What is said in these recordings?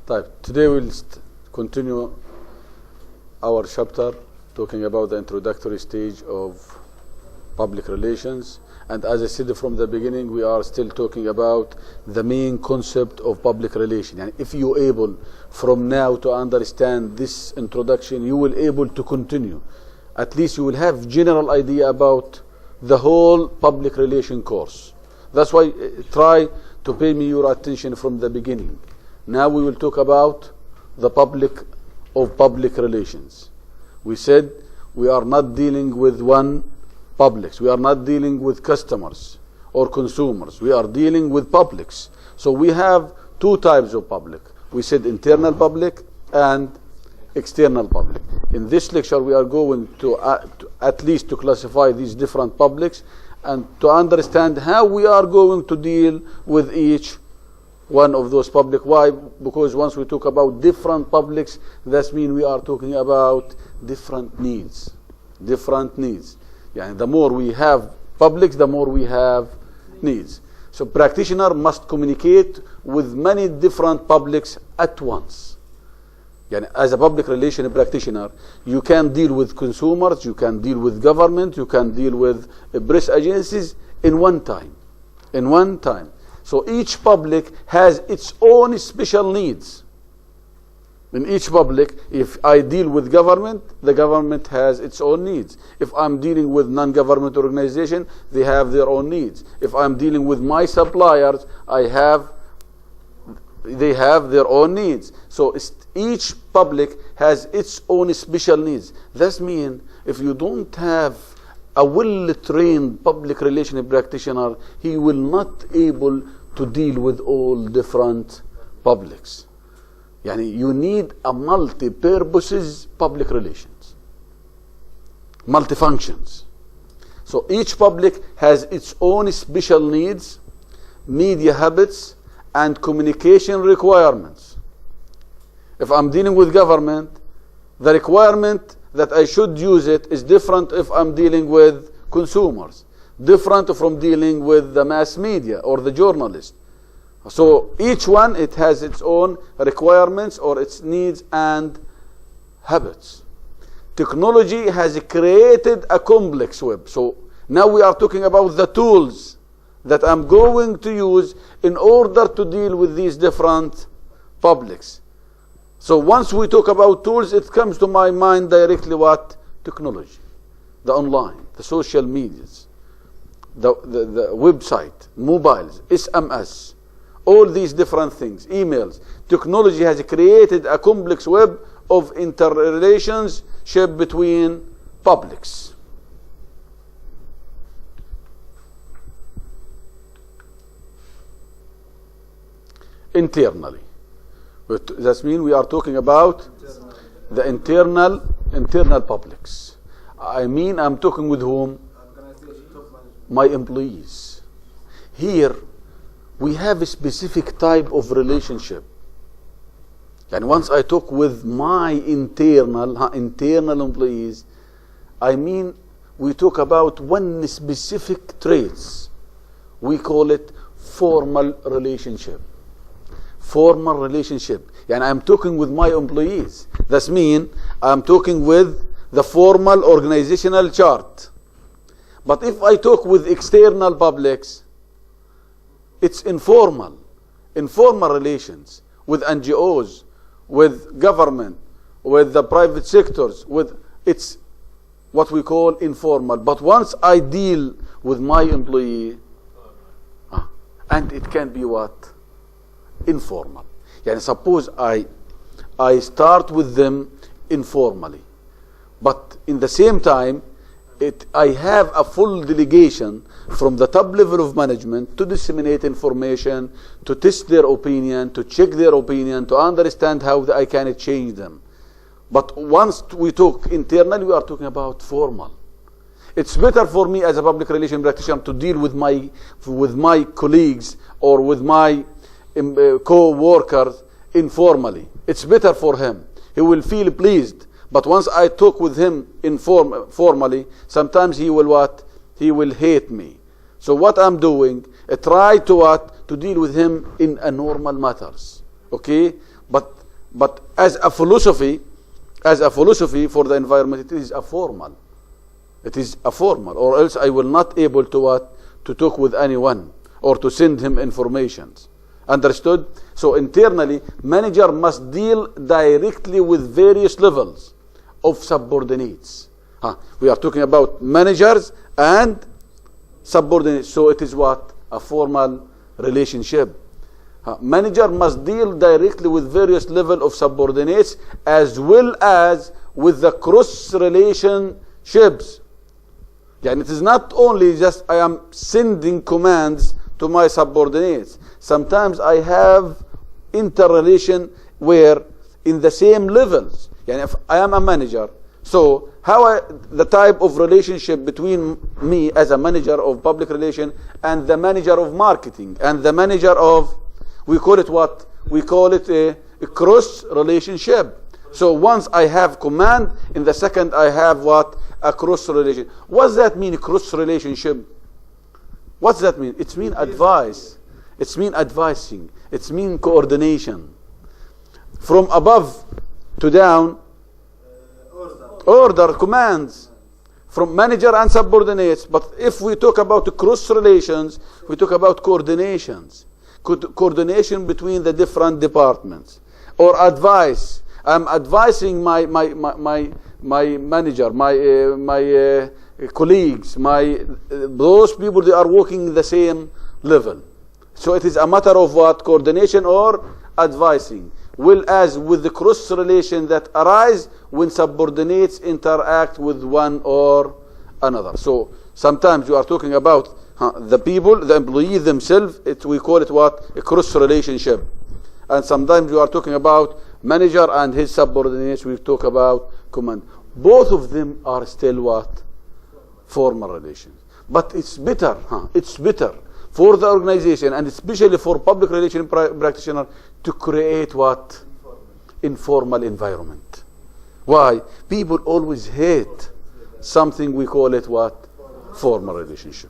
Today we'll continue our chapter talking about the introductory stage of public relations. And as I said from the beginning, we are still talking about the main concept of public relation. And if you're able from now to understand this introduction, you will able to continue. At least you will have general idea about the whole public relation course. That's why try to pay me your attention from the beginning. Now we will talk about the public relations. We said we are not dealing with one publics. We are not dealing with customers or consumers. We are dealing with publics. So we have two types of public. We said internal public and external public. In this lecture we are going to at least to classify these different publics and to understand how we are going to deal with each one of those public. Why? Because once we talk about different publics, that means we are talking about different needs. Different needs. Yeah, the more we have publics, the more we have needs. So practitioner must communicate with many different publics at once. Yeah, as a public relation practitioner, you can deal with consumers, you can deal with government, you can deal with press agencies in one time. In one time. So each public has its own special needs. In each public, if I deal with government, the government has its own needs. If I'm dealing with non-government organization, they have their own needs. If I'm dealing with my suppliers, they have their own needs. So each public has its own special needs. That means if you don't have a well-trained public relation practitioner, he will not able to deal with all different publics. Yani you need a multi-purposes public relations, multi-functions. So each public has its own special needs, media habits, and communication requirements. If I'm dealing with government, the requirement that I should use it is different if I'm dealing with consumers, different from dealing with the mass media or the journalist. So each one, it has its own requirements or its needs and habits. Technology has created a complex web. So now we are talking about the tools that I'm going to use in order to deal with these different publics. So once we talk about tools, it comes to my mind directly what? Technology, the online, the social medias, the website, mobiles, SMS, all these different things, emails. Technology has created a complex web of interrelationship between publics. Internally. That means we are talking about the internal publics. I mean, I'm talking with whom? My employees. Here, we have a specific type of relationship. And once I talk with my internal employees, I mean, we talk about one specific traits. We call it formal relationship. Formal relationship. And I'm talking with my employees. That means I'm talking with the formal organizational chart. But if I talk with external publics, it's informal relations with NGOs, with government, with the private sectors, it's what we call informal. But once I deal with my employee, and it can be what? Informal. Yani suppose I start with them informally, but in the same time I have a full delegation from the top level of management to disseminate information, to test their opinion, to check their opinion, to understand how I can change them. But once we talk internally, we are talking about formal. It's better for me as a public relation practitioner to deal with my colleagues or with my co-workers informally. It's better for him. He will feel pleased. But once I talk with him formally, sometimes he will what? He will hate me. So what I'm doing, I try to what? To deal with him in a normal matters. Okay? But But as a philosophy for the environment, it is a formal. It is a formal, or else I will not able to what? To talk with anyone or to send him informations. Understood? So internally, manager must deal directly with various levels of subordinates. We are talking about managers and subordinates. So it is what? A formal relationship. Manager must deal directly with various levels of subordinates as well as with the cross relationships. And it is not only just I am sending commands to my subordinates. Sometimes I have interrelation where in the same levels. If I am a manager, so the type of relationship between me as a manager of public relations and the manager of marketing and the manager of, we call it what? We call it a cross relationship. So once I have command, in the second I have what? A cross relation. What does that mean, cross relationship? What does that mean? It means advice. It means advising. It means coordination. From above to down, order, commands. From manager and subordinates. But if we talk about the cross relations, we talk about coordinations. Coordination between the different departments. Or advice. I'm advising my manager, my colleagues, those people, they are working in the same level. So it is a matter of what? Coordination or advising. Well as with the cross relation that arise when subordinates interact with one or another. So sometimes you are talking about the people, the employees themselves, we call it what? A cross relationship. And sometimes you are talking about manager and his subordinates, we talk about command. Both of them are still what? Formal relations. But it's better for the organization and especially for public relation practitioner to create what? Informal environment. Why? People always hate something, we call it what? Formal relationship.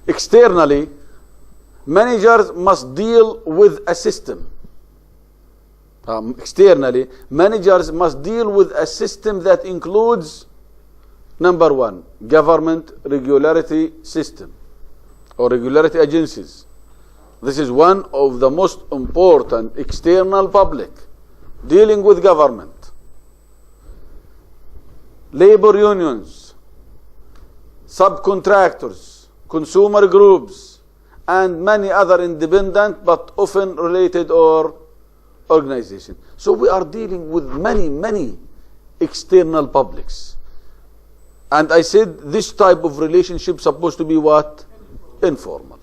Externally, managers must deal with a system. Externally, managers must deal with a system that includes, number one, government regularity system or regularity agencies. This is one of the most important external public dealing with government. Labor unions, subcontractors, consumer groups, and many other independent but often related or organizations. So we are dealing with many external publics. And I said this type of relationship supposed to be what? Informal.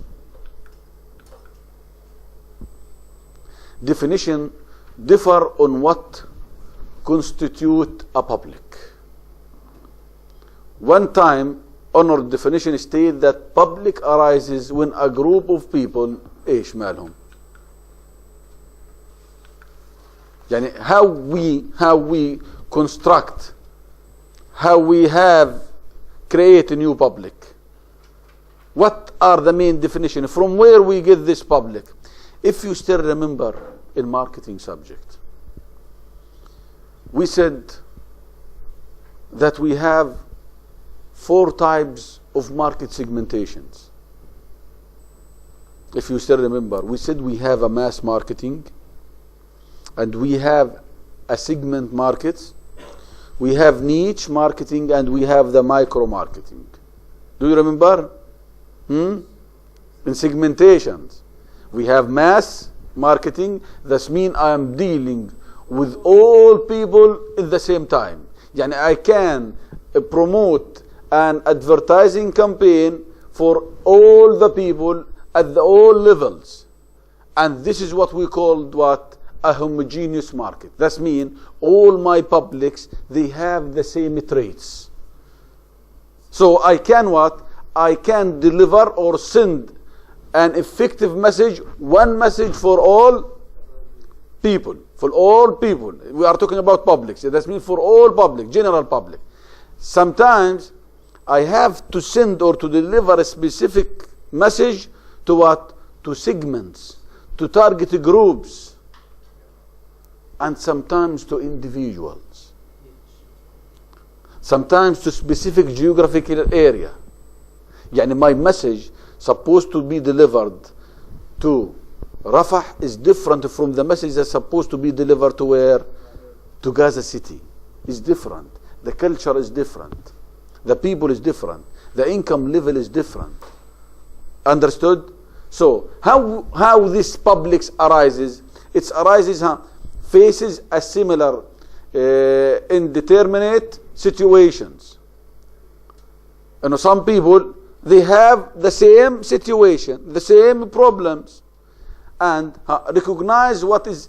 Definition differ on what constitute a public. One time, honored definition states that public arises when a group of people ايش مالهم. يعني how we construct, how we create a new public. What are the main definition? From where we get this public? If you still remember in marketing subject, we said that we have 4 types of market segmentations. If you still remember, we said we have a mass marketing, and we have a segment market, we have niche marketing, and we have the micro marketing. Do you remember? In segmentations, we have mass marketing. That means I am dealing with all people at the same time. Yani I can promote an advertising campaign for all the people at all levels. And this is what we called what? A homogeneous market. That means all my publics, they have the same traits. So I can what? I can deliver or send an effective message, one message for all people. For all people. We are talking about publics. That means for all public, general public. Sometimes I have to send or to deliver a specific message to what? To segments, to target groups, and sometimes to individuals, sometimes to specific geographical area. يعني my message supposed to be delivered to Rafah is different from the message that's supposed to be delivered to where? To Gaza City. It's different. The culture is different. The people is different. The income level is different. Understood? So how this public arises? It arises, faces a similar indeterminate situations. You know, some people, they have the same situation, the same problems, and recognize what is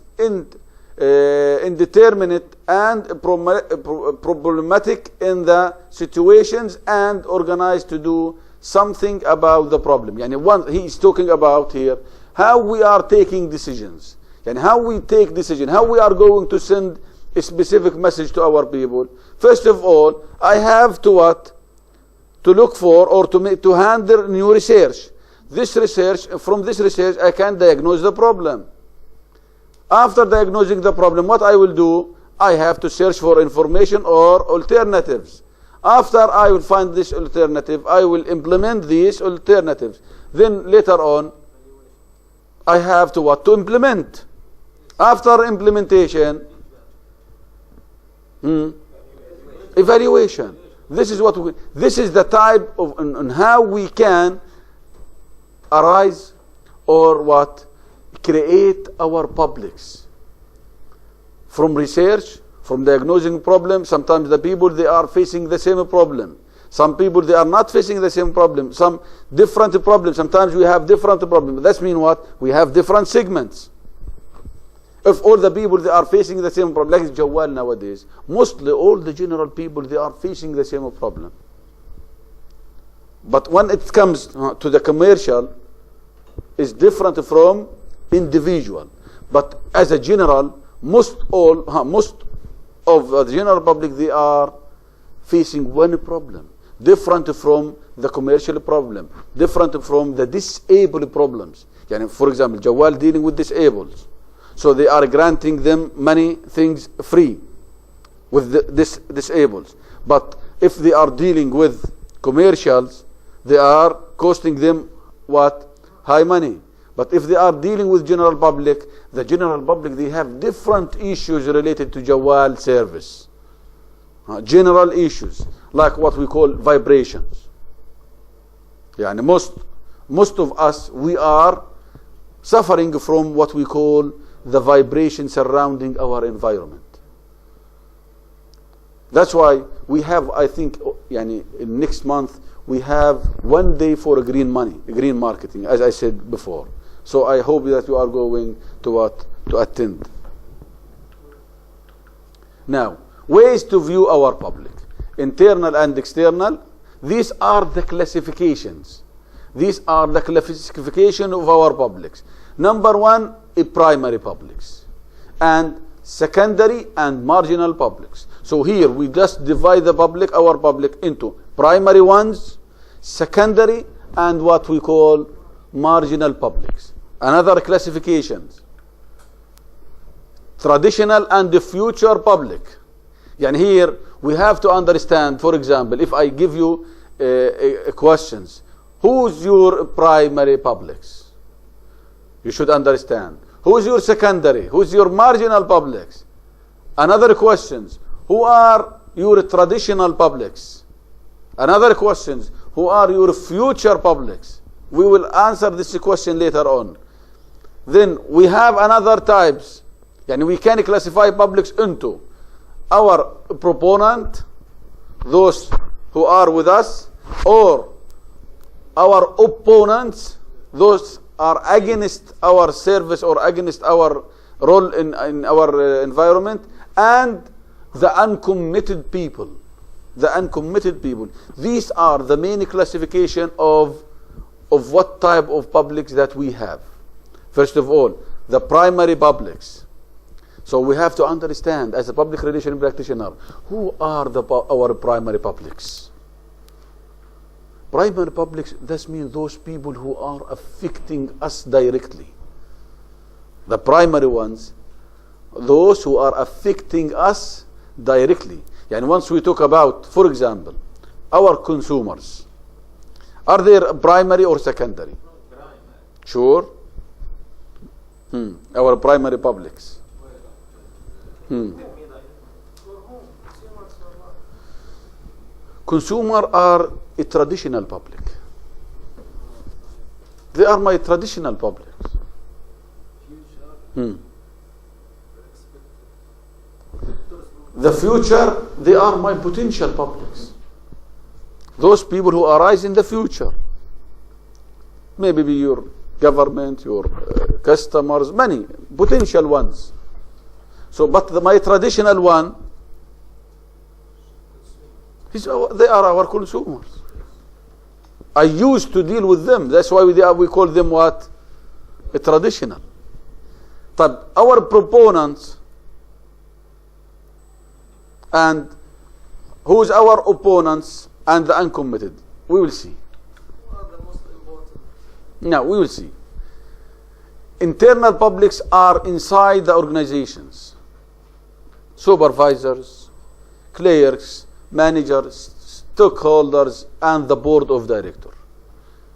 indeterminate and problematic in the situations and organize to do something about the problem. Yani he is talking about here how we are taking decisions, and how we take decision, how we are going to send a specific message to our people. First of all, I have to what? To look for or to handle new research. This research, from this research, I can diagnose the problem. After diagnosing the problem, what I will do? I have to search for information or alternatives. After I will find this alternative, I will implement these alternatives. Then later on, I have to what? To implement. After implementation, evaluation. This is what this is the type of on how we can arise or what? Create our publics. From research, from diagnosing problems, sometimes the people, they are facing the same problem. Some people, they are not facing the same problem. Some different problems. Sometimes we have different problems. That means what? We have different segments. If all the people, they are facing the same problem, like Jawal nowadays, mostly all the general people, they are facing the same problem. But when it comes to the commercial, it's different from individual. But as a general, most of the general public, they are facing one problem, different from the commercial problem, different from the disabled problems. Yani, for example, Jawal dealing with disabled, so they are granting them many things free with this disabled. But if they are dealing with commercials, they are costing them what? High money. But if they are dealing with general public, the general public, they have different issues related to Jawal service. General issues, like what we call vibrations. Yani most of us, we are suffering from what we call the vibration surrounding our environment. That's why we have, I think, yani, next month, we have 1 day for green money, green marketing, as I said before. So I hope that you are going to what? To attend. Now, ways to view our public, internal and external. These are the classifications. These are the classification of our publics. Number one, primary publics, and secondary and marginal publics. So here we just divide the public, our public, into primary ones, secondary, and what we call marginal publics. Another classifications, traditional and the future public. And here we have to understand, for example, if I give you questions, who's your primary publics? You should understand. Who's your secondary? Who's your marginal publics? Another questions, who are your traditional publics? Another questions, who are your future publics? We will answer this question later on. Then we have another types. And we can classify publics into our proponent, those who are with us, or our opponents, those are against our service or against our role in our environment, and the uncommitted people. The uncommitted people. These are the main classification of what type of publics that we have. First of all, the primary publics. So we have to understand, as a public relation practitioner, who are our primary publics? Primary publics, that means those people who are affecting us directly. The primary ones, those who are affecting us directly. And once we talk about, for example, our consumers, are they primary or secondary? Sure. Our primary publics. Consumer are a traditional public. They are my traditional publics. The future, they are my potential publics. Those people who arise in the future. Maybe be your government, your customers, many potential ones. So, but my traditional one, they are our consumers. I used to deal with them. That's why we call them what? A traditional. But our proponents, and who's our opponents and the uncommitted? We will see. Now, we will see. Internal publics are inside the organizations. Supervisors, clerks, managers, stockholders, and the board of directors.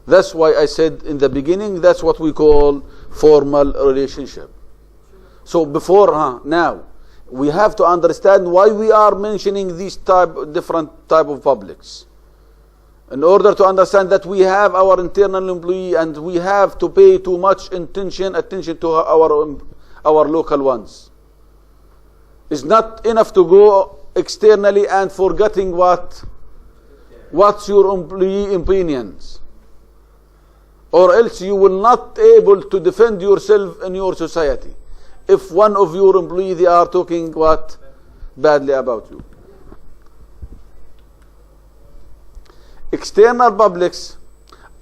That's why I said in the beginning, that's what we call formal relationship. So before, now, we have to understand why we are mentioning these different type of publics. In order to understand that we have our internal employee and we have to pay too much attention to our local ones. It's not enough to go externally and forgetting what's your employee opinions, or else you will not able to defend yourself in your society. If one of your employees, they are talking badly about you. External publics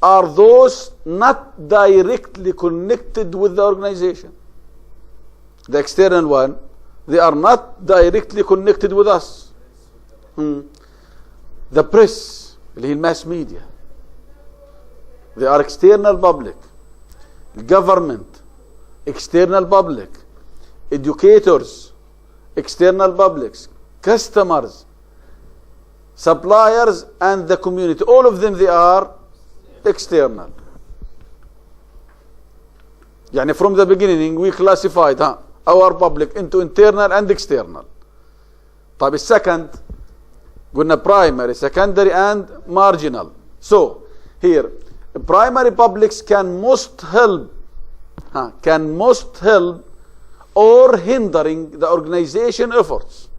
are those not directly connected with the organization. The external one, they are not directly connected with us. The press, the mass media, they are external public. Government, external public. Educators, external publics. Customers, suppliers, and the community. All of them, they are external. Yani from the beginning, we classified our public into internal and external. طيب السكند قلنا primary, secondary, and marginal. So here, primary publics can most help or hindering the organization efforts.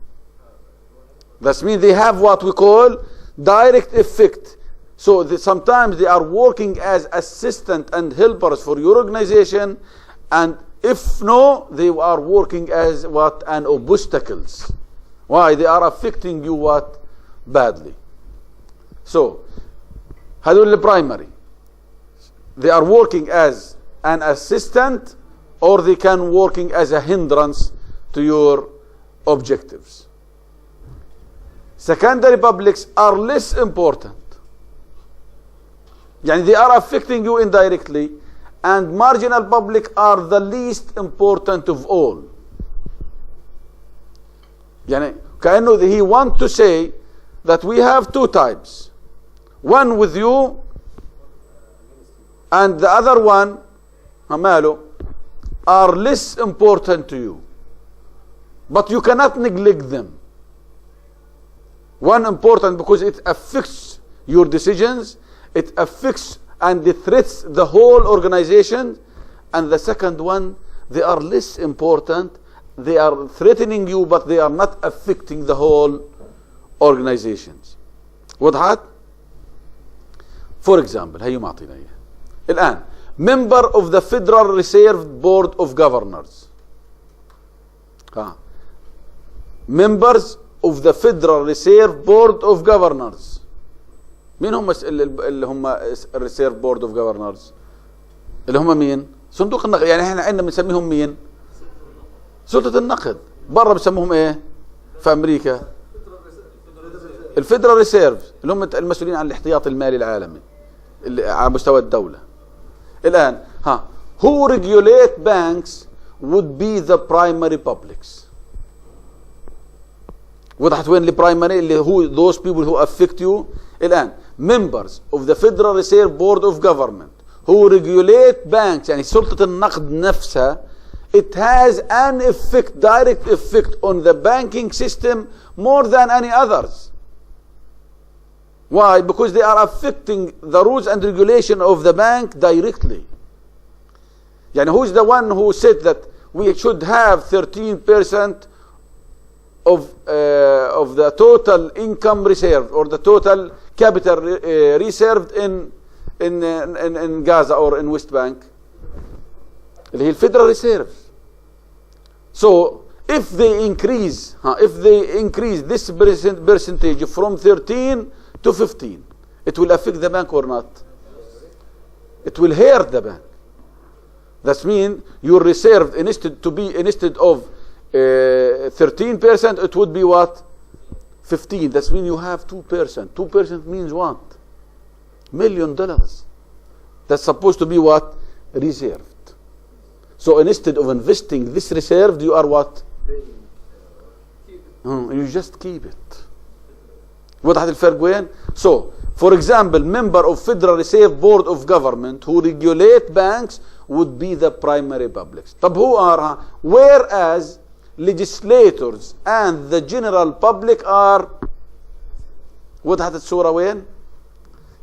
That means they have what we call direct effect. So sometimes they are working as assistant and helpers for your organization, and if no, they are working as an obstacles. Why? They are affecting you badly. So هذول primary. They are working as an assistant, or they can working as a hindrance to your objectives. Secondary publics are less important. Yani they are affecting you indirectly, and marginal public are the least important of all. Yani كأنه he want to say that we have two types. One with you, and the other one are less important to you, but you cannot neglect them. One important because it affects your decisions, it affects and it threats the whole organization, and the second one, they are less important. They are threatening you, but they are not affecting the whole organizations. وضحت؟ For example, هي معطينا إياه الآن member of the Federal Reserve Board of Governors. Members of the Federal Reserve Board of Governors. مين هم اللي هم الريسيرف بورد اوف جفرنرز؟ اللي هم مين؟ صندوق النقد. يعني احنا عندنا بنسميهم مين؟ سلطة النقد. بره بسموهم ايه؟ في امريكا الفيدرال ريسيرف، اللي هم المسؤولين عن الاحتياط المالي العالمي اللي على مستوى الدولة. الآن who regulate banks would be the primary publics. وضحت وين البرايمري اللي هو those people who affect you. الآن members of the Federal Reserve Board of Government who regulate banks, يعني سلطة النقد نفسها, it has an effect, direct effect on the banking system more than any others. Why? Because they are affecting the rules and regulation of the bank directly. يعني who is the one who said that we should have 13% of the total income reserved or the total capital reserved in Gaza or in West Bank? اللي هي الفيدرال ريسيرف. So if they increase this percentage from 13 to 15, it will affect the bank or not? It will hurt the bank. That means your reserve instead of 13%, it would be what? 15. That means you have 2%. 2% means what? $1 million. That's supposed to be what? Reserved. So instead of investing this reserve, you are what? You just keep it. وضحت الفرق وين؟ So, for example, member of Federal Reserve Board of Government who regulate banks would be the primary publics. طب who are? Whereas legislators and the general public are. وضحت الصورة وين؟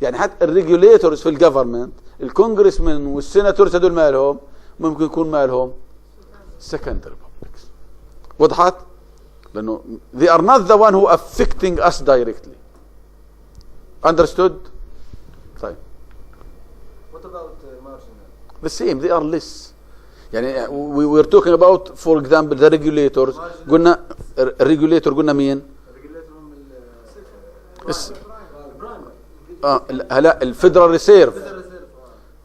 يعني حتى الريجوليتورز في الجفرمنت الكونغرسمن والسيناتورز هدول مالهم ممكن يكون مالهم secondary publics. وضحت؟ لأنه they are not the one who affecting us directly. Understood? طيب. What about marginal? The same, they are less. يعني we were talking about, for example, the regulators. قلنا الريجوليتور قلنا مين؟ هلا الفيدرال ريسيرف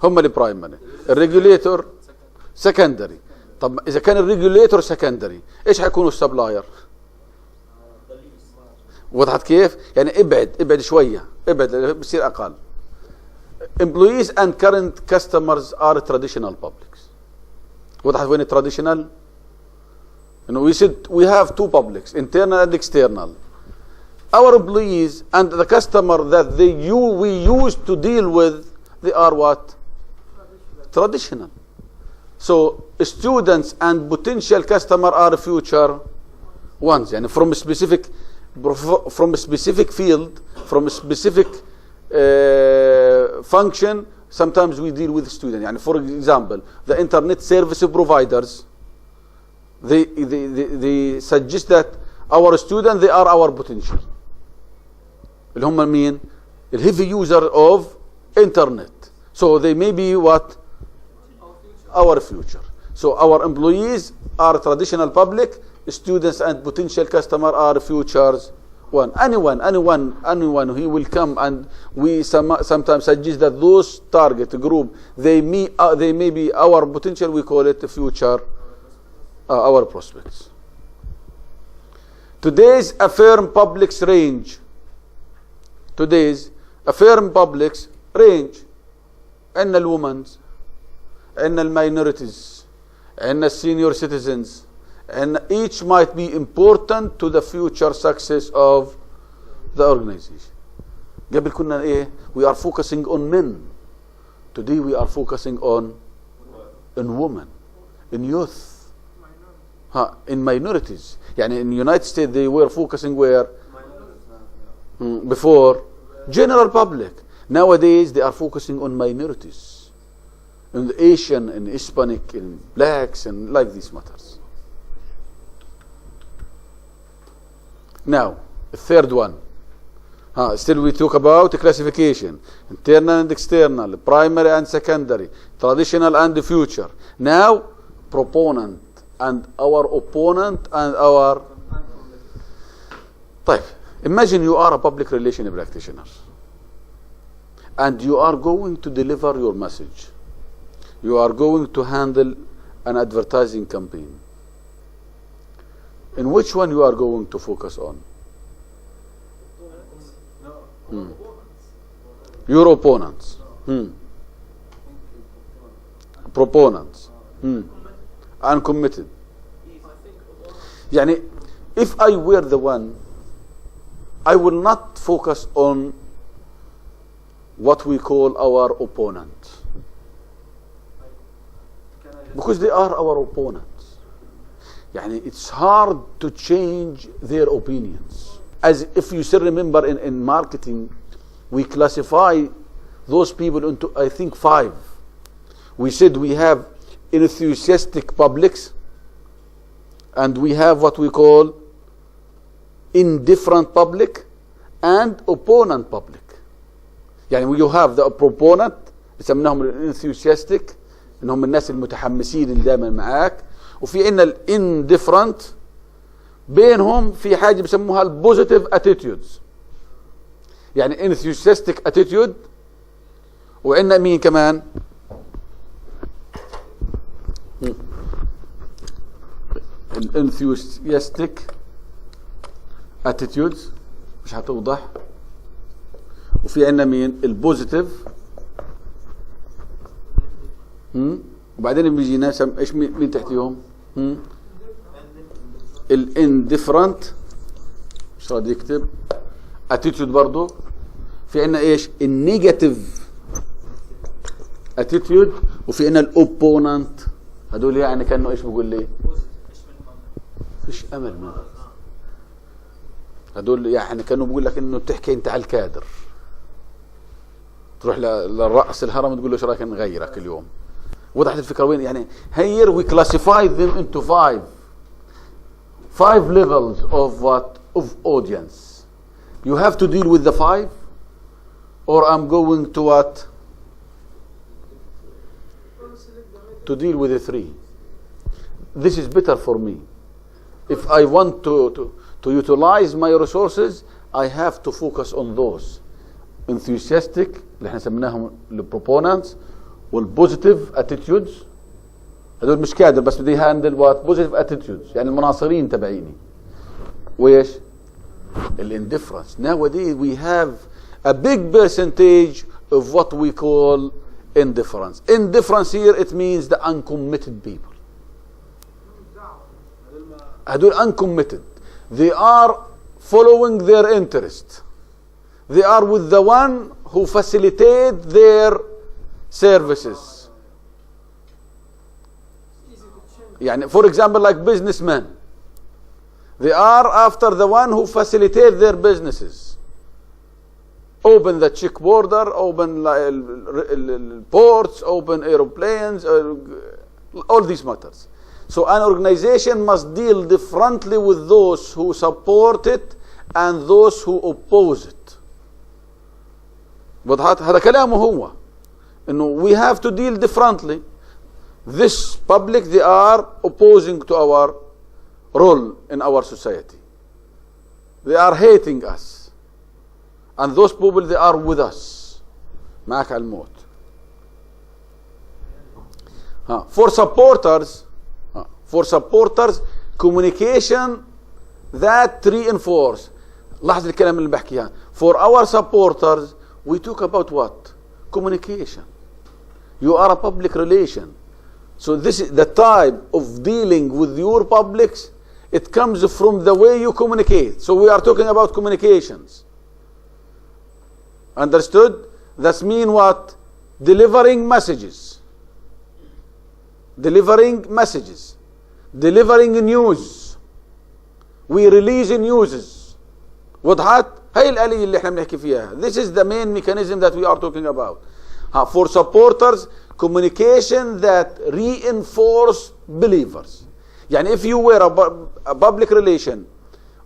هم البرايمري، الريجوليتور سكندري. طب اذا كان الريجوليتور سكندري ايش حيكونوا السبلاير؟ وضحت كيف؟ يعني ابعد شويه، ابعد بصير اقل. employees and current customers are traditional publics. وضحت وين traditional؟ انه we said we have two publics, internal and external. Our employees and the customer that we use to deal with, they are what? Traditional. So students and potential customer are future ones. يعني from a specific field, from a specific function. Sometimes we deal with students. يعني for example, the internet service providers, they suggest that our students, they are our potential. اللي هم مين؟ الهيفي يوزر اوف انترنت. So they may be what? Our future. So our employees are traditional public, students and potential customer are futures one. Anyone he will come, and we sometimes suggest that those target group they may be our potential, we call it the future, our prospects. Today's affirm publics range. Today's affirm publics range. عندنا الومنز، عندنا الماينورتيز، عندنا السينيور citizens, and each might be important to the future success of the organization. قبل كنا ايه؟ We are focusing on men. Today we are focusing on women, in youth, in minorities. يعني in United States they were focusing where? Before general public. Nowadays they are focusing on minorities, in the Asian, in Hispanic, in blacks, and like these matters. Now, the third one. Still we talk about classification, internal and external, primary and secondary, traditional and future. Now, proponent and our opponent and our. طيب, imagine you are a public relation practitioner and you are going to deliver your message. You are going to handle an advertising campaign. In which one you are going to focus on? Your opponents. Proponents. uncommitted. يعني if I were the one, I will not focus on what we call our opponent, because they are our opponents. يعني it's hard to change their opinions. As if you still remember in marketing, we classify those people into, I think, 5. We said we have enthusiastic publics, and we have what we call indifferent public and opponent public. يعني you have the proponent بسمناهم الانثيوسيستيك، انهم الناس المتحمسين اللي دائما معاك، وفي عندنا الانديفرنت، بينهم في حاجه بسموها البوزيتيف اتيتيودز. يعني انثيوسيستيك اتيتيود، وعندنا مين كمان؟ الانثيوسيستيك اتيتيودز مش هتوضح، وفي عندنا مين؟ البوزيتيف، وبعدين بيجي ناس ايش مين تحتيهم؟ الانديفرنت، مش راضي يكتب اتيتيود برضه. في عندنا ايش؟ النيجاتيف اتيتيود، وفي عندنا الاوبوننت. هدول يعني كانه ايش بقول لي؟ فيش امل منه. هدول يعني كانوا بقول لك انه بتحكي انت على الكادر، تروح للرأس الهرم تقول له ايش رايك نغيرك اليوم. وضحت الفكره وين؟ يعني here we classify them into five levels of what? Of audience. You have to deal with the 5, or I'm going to what? To deal with the 3. This is better for me. If I want to utilize my resources, I have to focus on those enthusiastic اللي احنا سميناهم البروبوننتس، والبوزيتيف اتيتيودز. هذول مش كادر بس بدي هاندل وات بوزيتيف اتيتيودز، يعني المناصرين تبعيني. وايش؟ الانديفرنس. Nowadays we have a big percentage of what we call indifference. Indifference here it means the uncommitted people. هذول uncommitted. They are following their interest. They are with the one who facilitate their services. يعني for example like businessmen, they are after the one who facilitate their businesses. Open the check border, open ports, open aeroplanes, all these matters. So an organization must deal differently with those who support it and those who oppose it. وضحت؟ هذا كلامه هو انه we have to deal differently. This public, they are opposing to our role in our society. They are hating us. And those people, they are with us. معك على الموت. For supporters, communication that reinforce. لاحظ الكلام اللي بحكيها. For our supporters, we talk about what? Communication. You are a public relation. So this is the type of dealing with your publics. It comes from the way you communicate. So we are talking about communications. Understood? That mean what? Delivering messages. Delivering messages. Delivering news. We release news. وضحت؟ هاي الآلية اللي احنا بنحكي فيها. This is the main mechanism that we are talking about. For supporters, communication that reinforce believers. يعني if you were a public relation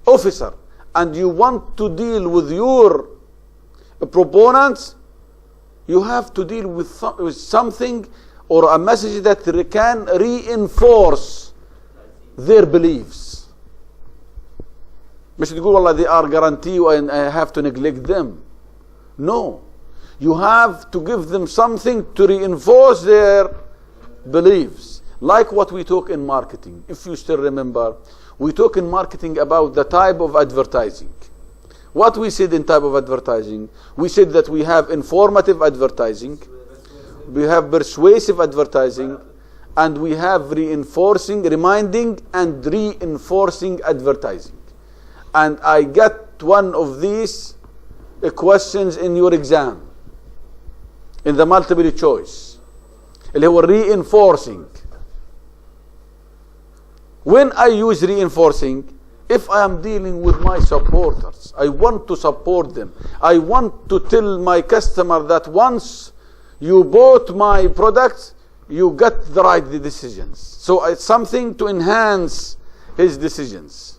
officer and you want to deal with your proponents, you have to deal with something or a message that can reinforce their beliefs. مش تقول والله they are guarantee and I have to neglect them. No. You have to give them something to reinforce their beliefs. Like what we talk in marketing. If you still remember, we talk in marketing about the type of advertising. What we said in type of advertising, we said that we have informative advertising, we have persuasive advertising, and we have reminding and reinforcing advertising. And I got one of these questions in your exam, in the multiple choice, اللي هو reinforcing. When I use reinforcing, if I am dealing with my supporters, I want to support them. I want to tell my customer that once you bought my product, you got the right decisions. So it's something to enhance his decisions.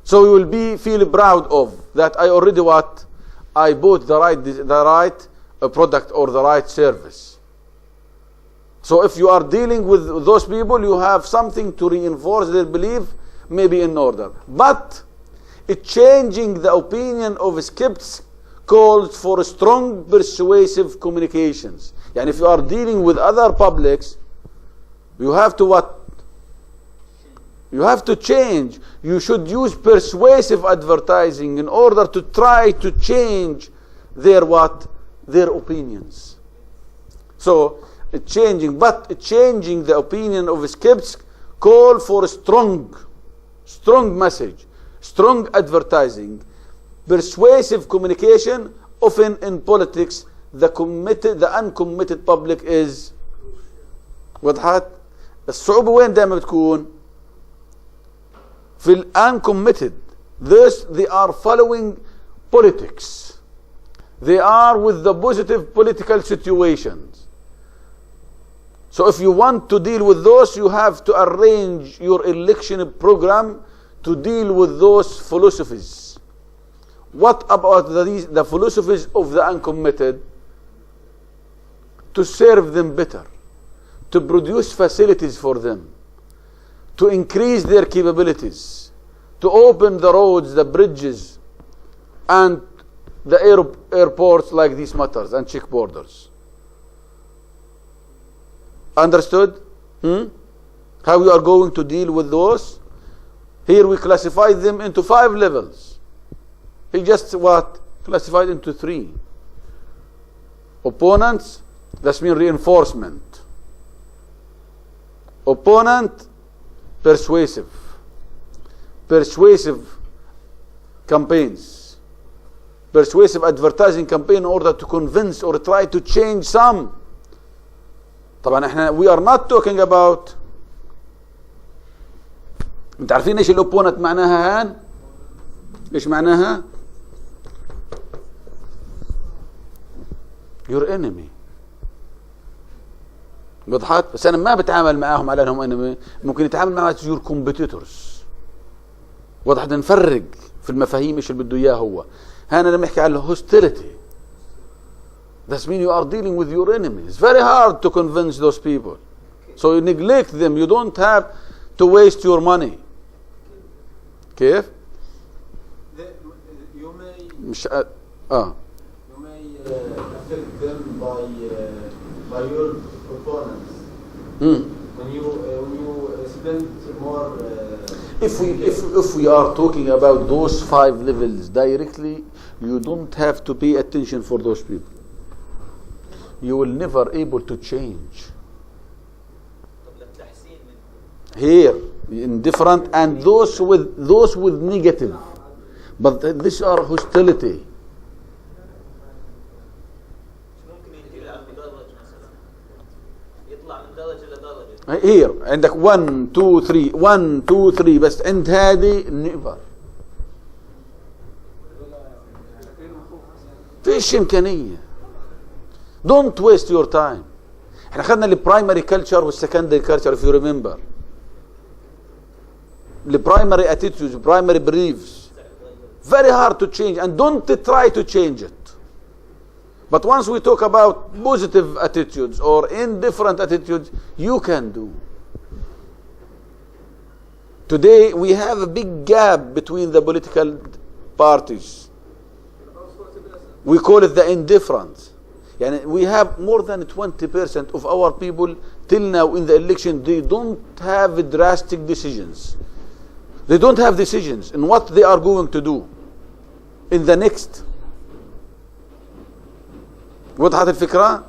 So you will feel proud of that. I already I bought the right product or the right service. So if you are dealing with those people, you have something to reinforce their belief, maybe in order. But changing the opinion of skeptics calls for strong persuasive communications. And if you are dealing with other publics, you have to what? You have to change. You should use persuasive advertising in order to try to change their what? Their opinions. So changing the opinion of skeptics call for strong message, strong advertising, persuasive communication. Often in politics, the uncommitted public is وضحت. الصعوبة وين دائما بتكون؟ في uncommitted. Thus they are following politics. They are with the positive political situations. So if you want to deal with those, you have to arrange your election program to deal with those philosophies. What about the philosophies of the uncommitted? To serve them better, to produce facilities for them, to increase their capabilities, to open the roads, the bridges, and the airports like these matters, and check borders. Understood? How we are going to deal with those? Here we classified them into 5 levels. He just classified into 3. Opponents, that's mean reinforcement. Opponent, persuasive campaigns, persuasive advertising campaign in order to convince or try to change some. طبعا احنا we are not talking about. انت عارفين ايش الاوبوننت معناها هان؟ ايش معناها؟ your enemy. وضحت؟ بس انا ما بتعامل معاهم على انهم انمي، ممكن يتعامل معهم your competitors. وضحت؟ نفرق في المفاهيم ايش اللي بده اياه هو. هنا لما نحكي على hostility, that means you are dealing with your enemy. It's very hard to convince those people. So you neglect them. You don't have to waste your money. كيف؟ You may مش you may affect them by your opponents. When you spend more. If we are talking about those 5 levels directly, you don't have to pay attention for those people. You will never able to change. Here, indifferent, and those with negative, but these are hostility. Here عندك 1 2 3 1 2 3 بس عند هذه never. فيش إمكانية. Don't waste your time. احنا خدنا البرايمري كلتشر والسكندري كلتشر if you remember. البرايمري attitudes, primary beliefs, very hard to change, and don't try to change it. But once we talk about positive attitudes or indifferent attitudes, you can do. Today we have a big gap between the political parties. We call it the indifference. Yani we have more than 20% of our people till now in the election, they don't have drastic decisions. They don't have decisions in what they are going to do in the next. وضحت الفكرة؟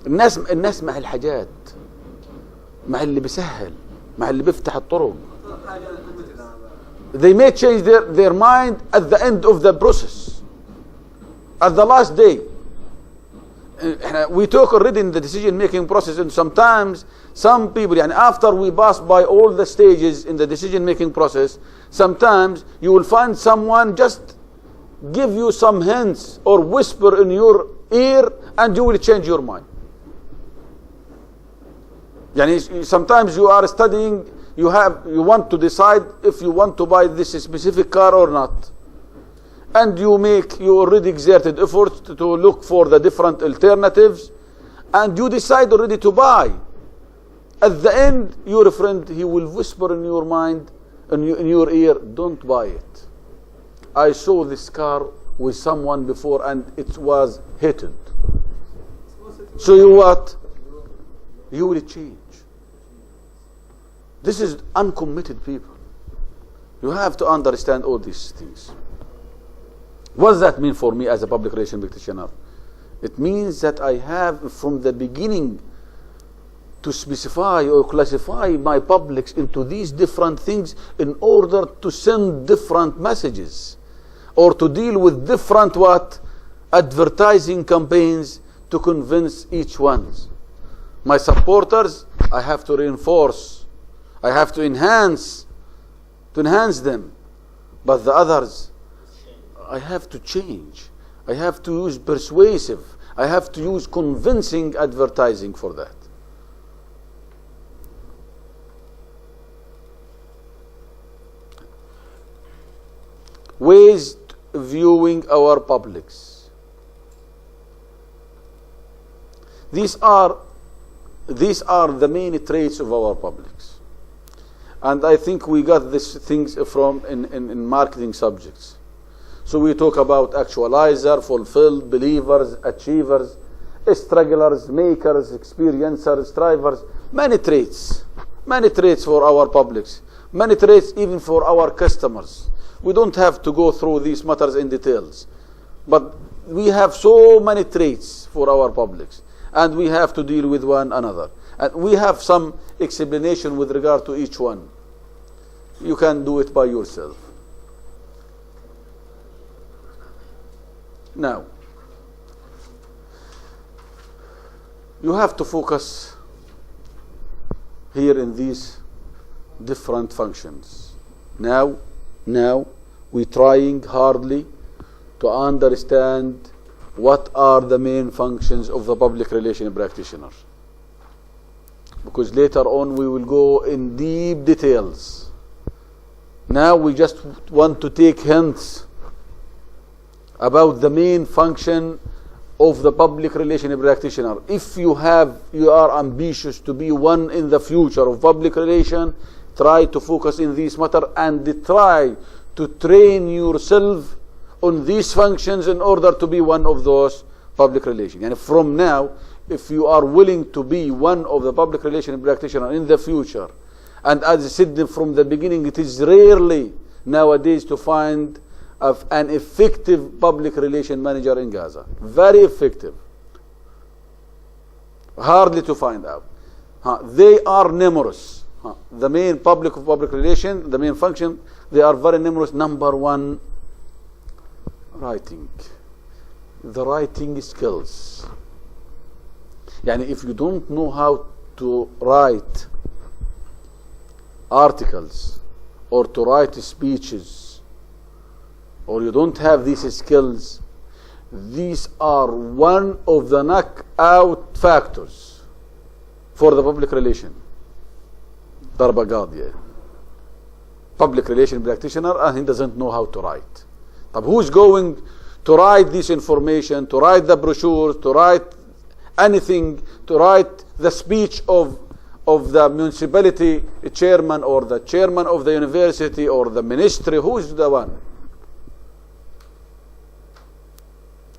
الناس مع الحاجات. مع اللي بيسهل، مع اللي بيفتح الطرق. They may change their mind at the end of the process, at the last day. We talk already in the decision-making process, and sometimes some people, يعني after we pass by all the stages in the decision-making process, sometimes you will find someone just give you some hints or whisper in your ear, and you will change your mind. يعني sometimes you are studying, you want to decide if you want to buy this specific car or not. And you already exerted effort to look for the different alternatives, and you decide already to buy. At the end, your friend, he will whisper in your mind, in your ear, don't buy it. I saw this car with someone before and it was hated. So you what? You will change. This is uncommitted people. You have to understand all these things. What does that mean for me as a public relations practitioner? It means that I have from the beginning to specify or classify my publics into these different things in order to send different messages or to deal with different advertising campaigns to convince each one. My supporters, I have to reinforce, I have to enhance them, but the others, I have to change. I have to use persuasive. I have to use convincing advertising for that. Ways viewing our publics. These are the main traits of our publics. And I think we got these things from in marketing subjects. So we talk about actualizer, fulfilled, believers, achievers, strugglers, makers, experiencers, strivers. Many traits for our publics. Many traits even for our customers. We don't have to go through these matters in details. But we have so many traits for our publics. And we have to deal with one another. And we have some explanation with regard to each one. You can do it by yourself. Now, you have to focus here in these different functions. Now we're trying hardly to understand what are the main functions of the public relations practitioner. Because later on we will go in deep details. Now we just want to take hints about the main function of the public relations practitioner. If you are ambitious to be one in the future of public relations, try to focus in this matter and try to train yourself on these functions in order to be one of those public relations. And from now, if you are willing to be one of the public relations practitioner in the future, and as I said from the beginning, it is rarely nowadays to find an effective public relation manager in Gaza. Very effective. Hardly to find out. They are numerous. The main public relation, the main function, they are very numerous. Number one, writing. The writing skills. Yani if you don't know how to write articles or to write speeches, or you don't have these skills, these are one of the knockout factors for the public relation. ضربة قاضية. Public relation practitioner and he doesn't know how to write. But who's going to write this information, to write the brochures, to write anything, to write the speech of the municipality chairman or the chairman of the university or the ministry? Who's the one?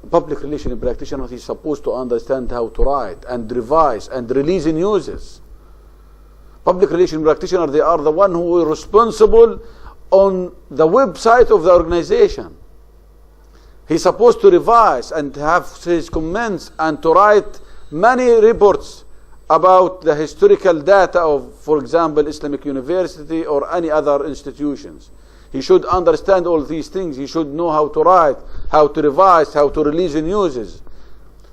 Public relation practitioner is supposed to understand how to write and revise and release news. Public relation practitioner, they are the one who is responsible on the website of the organization. He's supposed to revise and have his comments and to write many reports about the historical data of, for example, Islamic University or any other institutions. He should understand all these things. He should know how to write, how to revise, how to release news,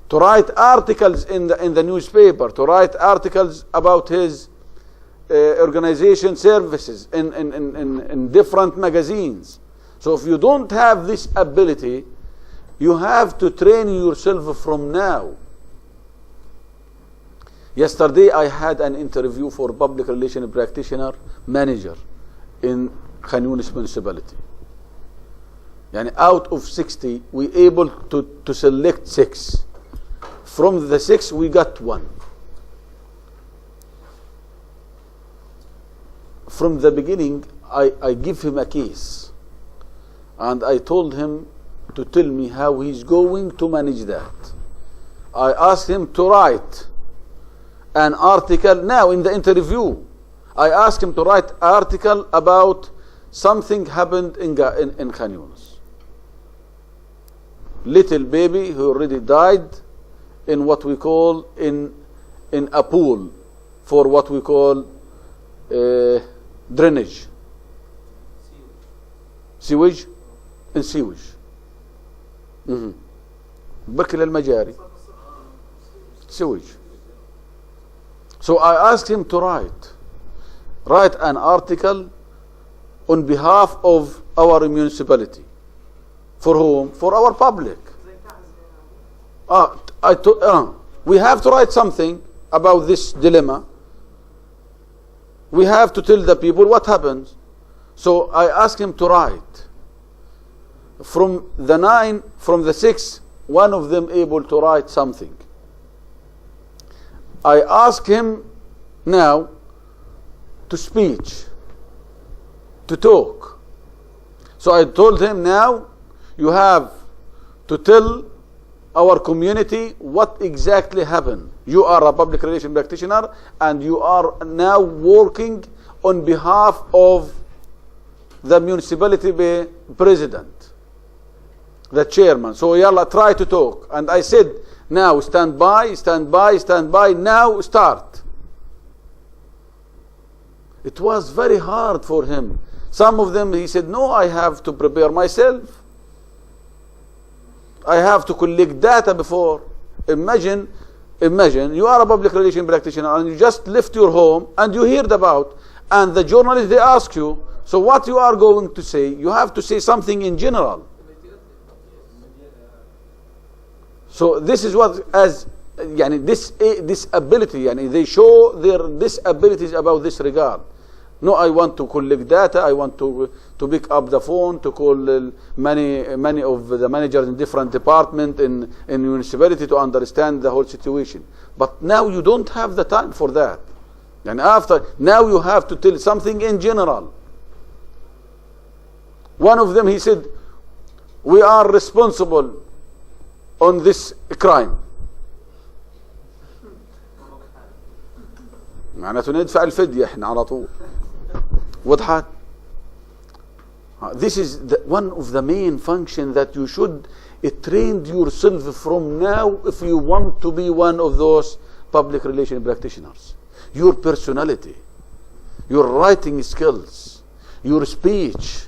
to write articles in the newspaper, to write articles about his organization services in different magazines. So if you don't have this ability, you have to train yourself from now. Yesterday I had an interview for public relations practitioner manager in Khan Yunis municipality. Yani out of 60 we able to select 6. From the 6 we got 1. From the beginning I give him a case and I told him to tell me how he's going to manage that. I asked him to write an article. Now in the interview I asked him to write an article about something happened in Khan Yunis. Little baby who already died in what we call in a pool for what we call drainage. Sewage? In sewage. بكل المجاري. Sewage. So I asked him to write an article on behalf of our municipality. For whom? For our public. We have to write something about this dilemma. We have to tell the people what happens. So I asked him to write. From the 6, one of them able to write something. I ask him now to speech, to talk. So I told him now you have to tell our community what exactly happened. You are a public relations practitioner and you are now working on behalf of the municipality president, the chairman. So yalla, try to talk. And I said, now stand by, now start. It was very hard for him. Some of them, he said, no, I have to prepare myself. I have to collect data before. Imagine you are a public relations practitioner and you just left your home and you heard about, and the journalists, they ask you, so what you are going to say? You have to say something in general. So this is what, as this ability, they show their disabilities about this regard. No, I want to collect data, I want to pick up the phone, to call many of the managers in different departments in municipality to understand the whole situation. But now you don't have the time for that. And now you have to tell something in general. One of them, he said, we are responsible on this crime. معناته ندفع الفدية احنا على طول. وضحت؟ This is one of the main functions that you should train yourself from now if you want to be one of those public relations practitioners. Your personality, your writing skills, your speech.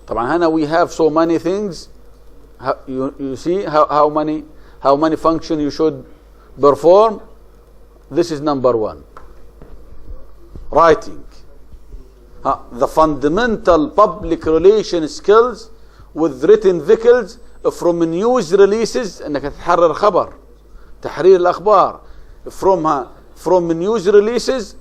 طبعا هنا we have so many things. You see how many functions you should perform. This is number 1. Writing. The fundamental public relation skills with written vehicles from news releases. انك تحرر خبر, تحرير الأخبار, from news releases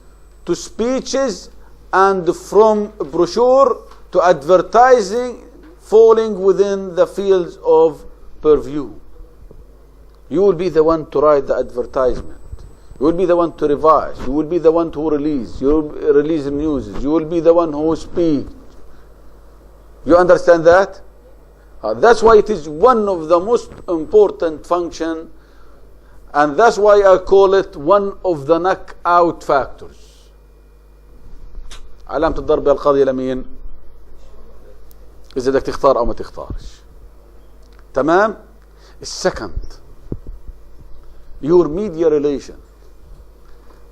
to speeches and from brochure to advertising, falling within the fields of purview. You will be the one to write the advertisement. You will be the one to revise. You will be the one to release. You will release news. You will be the one who speaks. You understand that? That's why it is one of the most important function, and that's why I call it one of the knockout factors. علامة الضرب القاضية لمين؟ إذا بدك تختار أو ما تختارش. تمام؟ السكند your media relation.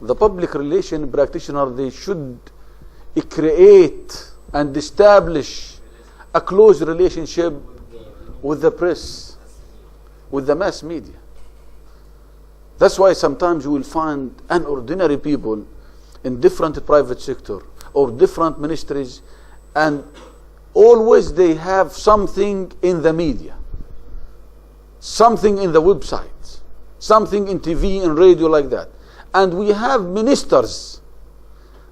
The public relation practitioner, they should create and establish a close relationship with the press, with the mass media. That's why sometimes you will find unordinary people in different private sector or different ministries, and always they have something in the media, something in the websites, something in TV and radio like that. And we have ministers,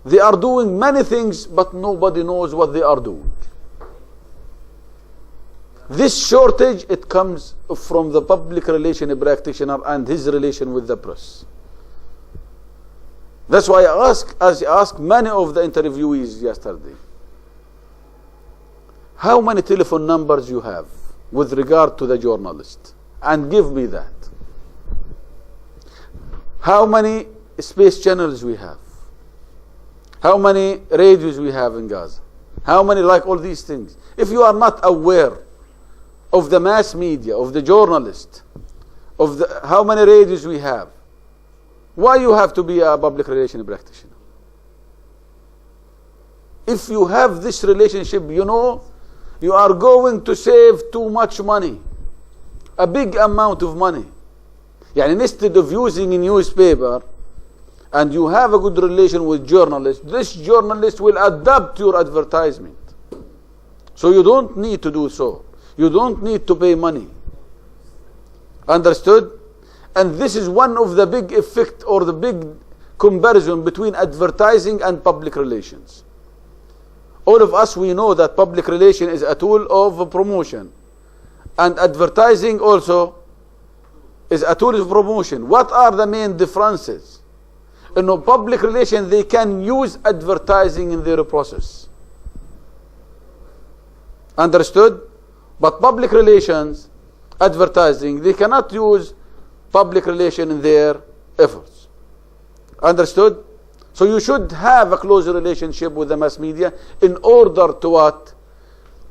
they are doing many things, but nobody knows what they are doing. This shortage, it comes from the public relation practitioner and his relation with the press. That's why I asked many of the interviewees yesterday, how many telephone numbers you have with regard to the journalist? And give me that. How many space channels we have? How many radios we have in Gaza? How many, like all these things? If you are not aware of the mass media, of the journalist, of the how many radios we have, why you have to be a public relation practitioner? If you have this relationship, you know, you are going to save too much money, a big amount of money. Yani instead of using a newspaper and you have a good relation with journalists, this journalist will adapt your advertisement. So you don't need to do so. You don't need to pay money. Understood? And this is one of the big effect or the big comparison between advertising and public relations. All of us, we know that public relation is a tool of promotion, and advertising also is a tool of promotion. What are the main differences? In public relation, they can use advertising in their process. Understood? But public relations, advertising, they cannot use public relation in their efforts. Understood? So you should have a close relationship with the mass media in order to what?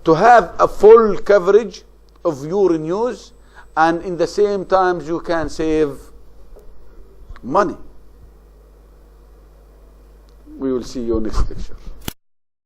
To have a full coverage of your news, and in the same time you can save money. We will see you next lecture.